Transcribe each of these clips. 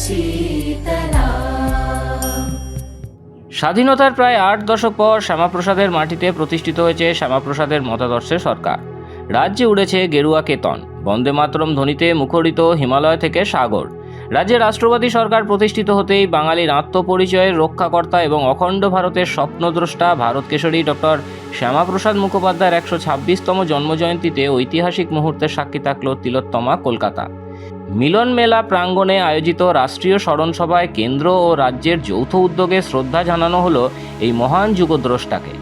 শীতলা। স্বাধীনতার প্রায় 8 দশক পর শ্যামাপ্রসাদের মাটিতে প্রতিষ্ঠিত হয়েছে শ্যামাপ্রসাদের মতাদর্শের সরকার। রাজ্যে উড়েছে গেরুয়া কেতন, বন্দে মাতরম ধ্বনিতে মুখরিত হিমালয় থেকে সাগর। রাজ্যে রাষ্ট্রবাদী সরকার প্রতিষ্ঠিত হতেই বাঙালির আত্মপরিচয়ের রক্ষাকর্তা এবং অখণ্ড ভারতের স্বপ্নদ্রষ্টা ভারত কেশরী ডক্টর শ্যামাপ্রসাদ মুখোপাধ্যায়ের 126তম জন্মজয়ন্তীতে ঐতিহাসিক মুহূর্তের সাক্ষী থাকল তিলোত্তমা কলকাতা। মিলন মেলা প্রাঙ্গণে আয়োজিত রাষ্ট্রীয় স্মরণসভায় কেন্দ্র ও রাজ্যের যৌথ উদ্যোগে শ্রদ্ধা জানানো হলো এই মহান যুগদ্রষ্টাকে।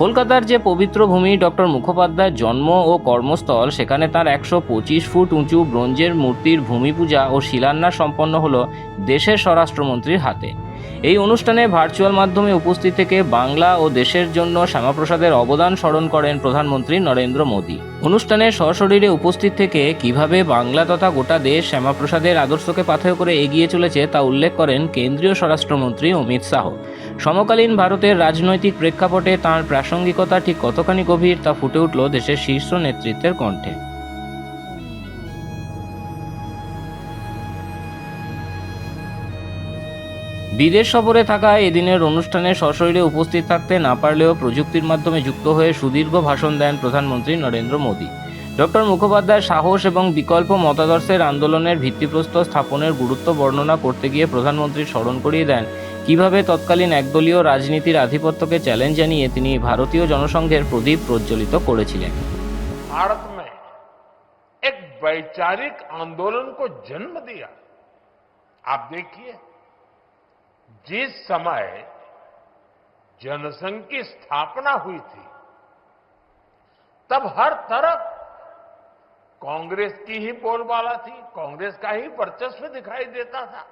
কলকাতার যে পবিত্র ভূমি ডক্টর মুখোপাধ্যায়ের জন্ম ও কর্মস্থল, সেখানে তার 125 ফুট উঁচু ব্রোঞ্জের মূর্তির ভূমি পূজা ও শিলান্যাস সম্পন্ন হলো দেশের স্বরাষ্ট্রমন্ত্রীর হাতে। এই অনুষ্ঠানে ভার্চুয়াল মাধ্যমে উপস্থিত থেকে বাংলা ও দেশের জন্য শ্যামাপ্রসাদের অবদান স্মরণ করেন প্রধানমন্ত্রী নরেন্দ্র মোদী। অনুষ্ঠানে সশরীরে উপস্থিত থেকে কিভাবে বাংলা তথা গোটা দেশ শ্যামাপ্রসাদের আদর্শকে পাথেয় করে এগিয়ে চলেছে তা উল্লেখ করেন কেন্দ্রীয় স্বরাষ্ট্রমন্ত্রী অমিত শাহ। সমকালীন ভারতের রাজনৈতিক প্রেক্ষাপটে তাঁর প্রাসঙ্গিকতা ঠিক কতখানি গভীর তা ফুটে উঠল দেশের শীর্ষ নেতৃত্বের কণ্ঠে। বিদেশ সফরে থাকা এদিনের অনুষ্ঠানে সশরীরে উপস্থিত থাকতে না পারলেও প্রযুক্তির মাধ্যমে যুক্ত হয়ে সুদীর্ঘ ভাষণ দেন প্রধানমন্ত্রী নরেন্দ্র মোদী। ডক্টর মুখোপাধ্যায়ের সাহস এবং বিকল্প মতাদর্শের আন্দোলনের ভিত্তিপ্রস্তর স্থাপনের গুরুত্ব বর্ণনা করতে গিয়ে প্রধানমন্ত্রী স্মরণ করিয়ে দেন কিভাবে তৎকালীন একদলীয় রাজনীতির আধিপত্যকে চ্যালেঞ্জ জানিয়ে তিনি ভারতীয় জনসংঘের প্রদীপ প্রজ্বলিত করেছিলেন। भारत में एक वैचारिक आंदोलन को जन्म दिया। आप देखिए, जिस समय जनसंघ की स्थापना हुई थी तब हर तरफ कांग्रेस की ही बोलबाला थी, कांग्रेस का ही वर्चस्व दिखाई देता था।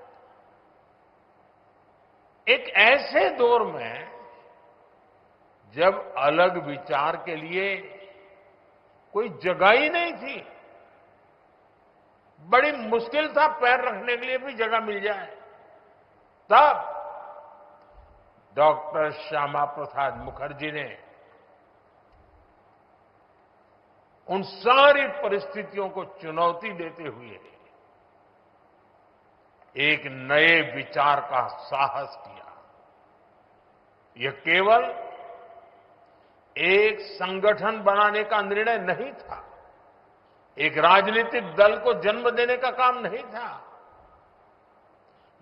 एक ऐसे दौर में जब अलग विचार के लिए कोई जगह ही नहीं थी, बड़ी मुश्किल था पैर रखने के लिए भी जगह मिल जाए, तब डॉक्टर श्यामा प्रसाद मुखर्जी ने उन सारी परिस्थितियों को चुनौती देते हुए एक नए विचार का साहस किया। यह केवल एक संगठन बनाने का निर्णय नहीं था, एक राजनीतिक दल को जन्म देने का काम नहीं था।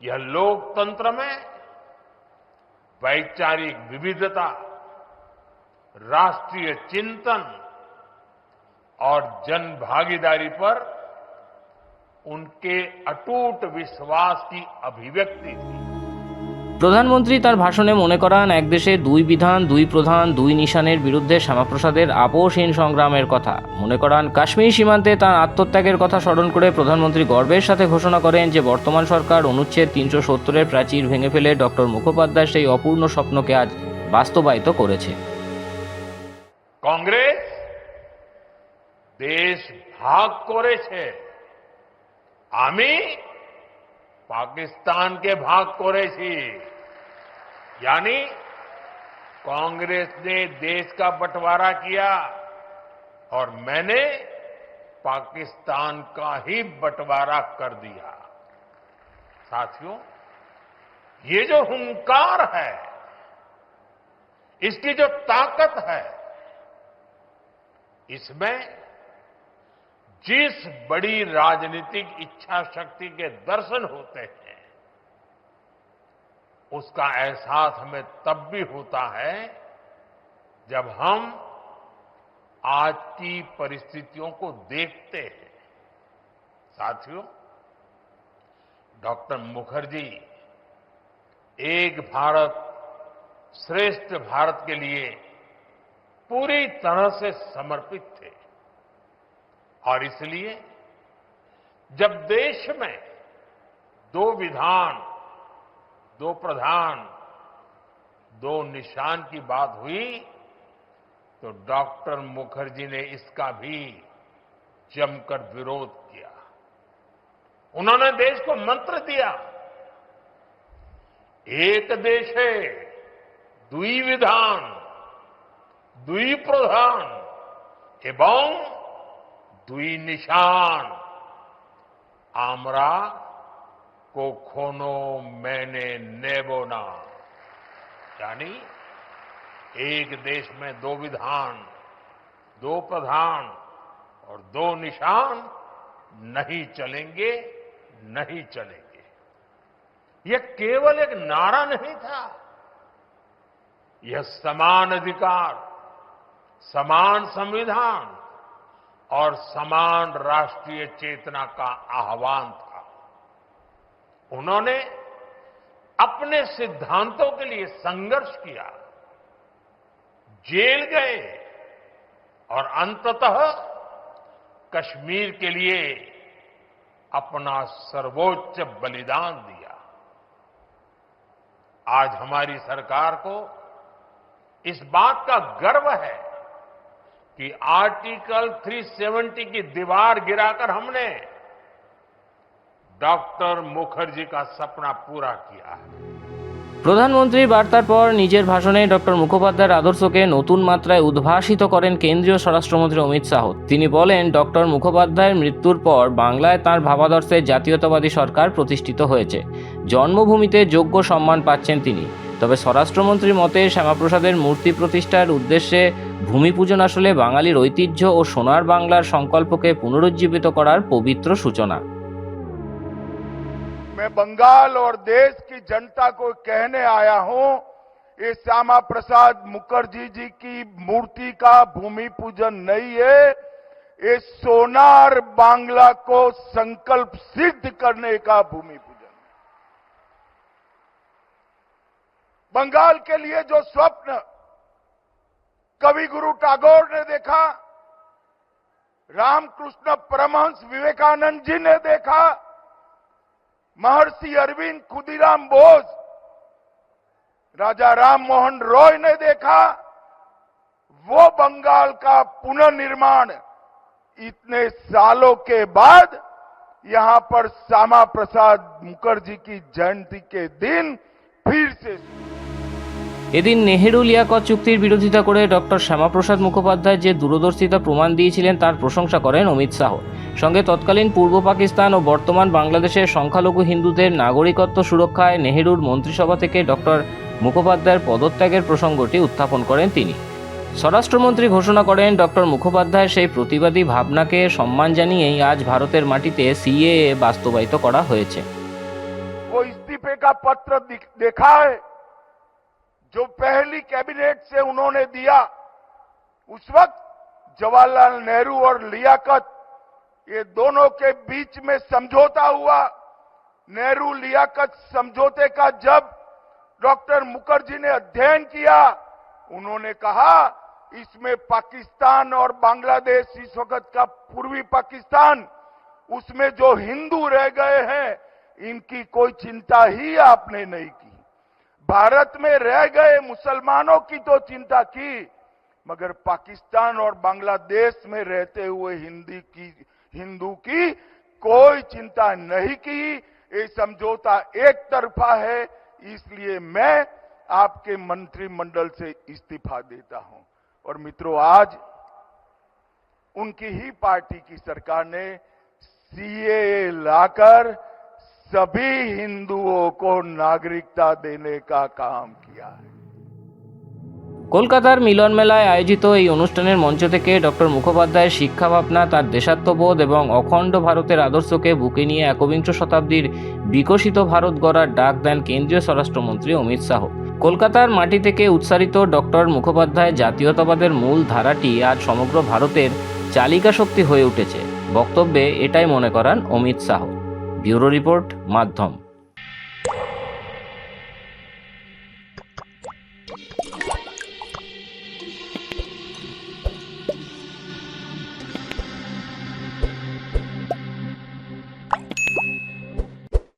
यह लोकतंत्र में वैचारिक विविधता, राष्ट्रीय चिंतन और जन भागीदारी पर उनके अटूट विश्वास की अभिव्यक्ति थी। প্রধানমন্ত্রী তার ভাষণে মনে করান এক দেশে দুই বিধান, দুই প্রধান, দুই নিশানের বিরুদ্ধে শ্যামাপ্রসাদের আপোষহীন সংগ্রামের কথা। মনে করান কাশ্মীর সীমান্তে তার আত্মত্যাগের কথা স্মরণ করে প্রধানমন্ত্রী গর্বের সাথে ঘোষণা করেন যে বর্তমান সরকার অনুচ্ছেদ 370-এর প্রাচীর ভেঙে ফেলে ডক্টর মুখোপাধ্যায় সেই অপূর্ণ স্বপ্নকে আজ বাস্তবায়িত করেছে। कांग्रेस देश भाग করেছে, আমি पाकिस्तान के भाग করেছি। यानी कांग्रेस ने देश का बंटवारा किया और मैंने पाकिस्तान का ही बंटवारा कर दिया। साथियों, ये जो हुंकार है, इसकी जो ताकत है, इसमें जिस बड़ी राजनीतिक इच्छा शक्ति के दर्शन होते हैं, उसका एहसास हमें तब भी होता है जब हम आज की परिस्थितियों को देखते हैं। साथियों, डॉक्टर मुखर्जी एक भारत श्रेष्ठ भारत के लिए पूरी तरह से समर्पित थे और इसलिए जब देश में दो विधान, दो प्रधान, दो निशान की बात हुई तो डॉक्टर मुखर्जी ने इसका भी जमकर विरोध किया। उन्होंने देश को मंत्र दिया, एक देश है दुई विधान, दुई प्रधान এবং দুই নিশান। আমরা कोखोनो मैंने नेबोना, यानी एक देश में दो विधान, दो प्रधान और दो निशान नहीं चलेंगे, नहीं चलेंगे। यह केवल एक नारा नहीं था, यह समान अधिकार, समान संविधान और समान राष्ट्रीय चेतना का आह्वान था। उन्होंने अपने सिद्धांतों के लिए संघर्ष किया, जेल गए और अंततः कश्मीर के लिए अपना सर्वोच्च बलिदान दिया। आज हमारी सरकार को इस बात का गर्व है कि आर्टिकल 370 की दीवार गिराकर हमने डॉक्टर मुखर्जी का सपना पूरा किया है। প্রধানমন্ত্রীর বার্তার পর নিজের ভাষণে ডক্টর মুখোপাধ্যায়ের আদর্শকে নতুন মাত্রায় উদ্ভাসিত করেন কেন্দ্রীয় স্বরাষ্ট্রমন্ত্রী অমিত শাহ। তিনি বলেন, ডক্টর মুখোপাধ্যায়ের মৃত্যুর পর বাংলায় তাঁর ভাবাদর্শে জাতীয়তাবাদী সরকার প্রতিষ্ঠিত হয়েছে। জন্মভূমিতে যোগ্য সম্মান পাচ্ছেন তিনি। তবে স্বরাষ্ট্রমন্ত্রীর মতে শ্যামাপ্রসাদের মূর্তি প্রতিষ্ঠার উদ্দেশ্যে ভূমি পূজন আসলে বাঙালির ঐতিহ্য ও সোনার বাংলার সংকল্পকে পুনরুজ্জীবিত করার পবিত্র সূচনা। मैं बंगाल और देश की जनता को कहने आया हूं, ये श्यामा प्रसाद मुखर्जी जी की मूर्ति का भूमि पूजन नहीं है, ये सोनार बांग्ला को संकल्प सिद्ध करने का भूमि पूजन है। बंगाल के लिए जो स्वप्न कवि गुरु टैगोर ने देखा, रामकृष्ण परमहंस विवेकानंद जी ने देखा, महर्षि अरविंद, खुदीराम बोस, राजा राम मोहन रॉय ने देखा, वो बंगाल का पुनर्निर्माण इतने सालों के बाद यहां पर श्यामा प्रसाद मुखर्जी की जयंती के दिन फिर से। এদিন নেহেরু লিয়াকত চুক্তির বিরোধিতা করে ডক্টর শ্যামাপ্রসাদ মুখোপাধ্যায় যে দূরদর্শিতা প্রমাণ দিয়েছিলেন তার প্রশংসা করেন অমিত শাহ। সঙ্গে তৎকালীন পূর্ব পাকিস্তান ও বর্তমান বাংলাদেশের সংখ্যালঘু হিন্দুদের নাগরিকত্ব সুরক্ষায় নেহেরুর মন্ত্রিসভা থেকে ডক্টর মুখোপাধ্যায়ের পদত্যাগের প্রসঙ্গটি উত্থাপন করেন তিনি। স্বরাষ্ট্রমন্ত্রী ঘোষণা করেন, ডক্টর মুখোপাধ্যায়ের সেই প্রতিবাদী ভাবনাকে সম্মান জানিয়েই আজ ভারতের মাটিতে সিএএ বাস্তবায়িত করা হয়েছে। वो इस्तीफे का पत्र देखा है जो पहली कैबिनेट से उन्होंने दिया। उस वक्त जवाहरलाल नेहरू और लियाकत, ये दोनों के बीच में समझौता हुआ। नेहरू लियाकत समझौते का जब डॉक्टर मुखर्जी ने अध्ययन किया, उन्होंने कहा इसमें पाकिस्तान और बांग्लादेश, इस वक्त का पूर्वी पाकिस्तान, उसमें जो हिंदू रह गए हैं इनकी कोई चिंता ही आपने नहीं की। भारत में रह गए मुसलमानों की तो चिंता की, मगर पाकिस्तान और बांग्लादेश में रहते हुए हिंदू की कोई चिंता नहीं की। ये समझौता एक तरफा है, इसलिए मैं आपके मंत्रिमंडल से इस्तीफा देता हूं। और मित्रों, आज उनकी ही पार्टी की सरकार ने सीएए लाकर सभी हिंदुओं को नागरिकता देने का काम किया है। কলকাতার মিলন মেলায় আয়োজিত এই অনুষ্ঠানের মঞ্চ থেকে ডক্টর মুখোপাধ্যায়ের শিক্ষা ভাবনা, তার দেশাত্মবোধ এবং অখণ্ড ভারতের আদর্শকে বুকে নিয়ে একবিংশ শতাব্দীর বিকশিত ভারত গড়ার ডাক দেন কেন্দ্রীয় স্বরাষ্ট্রমন্ত্রী অমিত শাহ। কলকাতার মাটি থেকে উৎসারিত ডক্টর মুখোপাধ্যায় জাতীয়তাবাদের মূল ধারাটি আজ সমগ্র ভারতের চালিকা শক্তি হয়ে উঠেছে। বক্তব্যে এটাই মনে করান অমিত শাহ। ব্যুরো রিপোর্ট, মাধ্যম।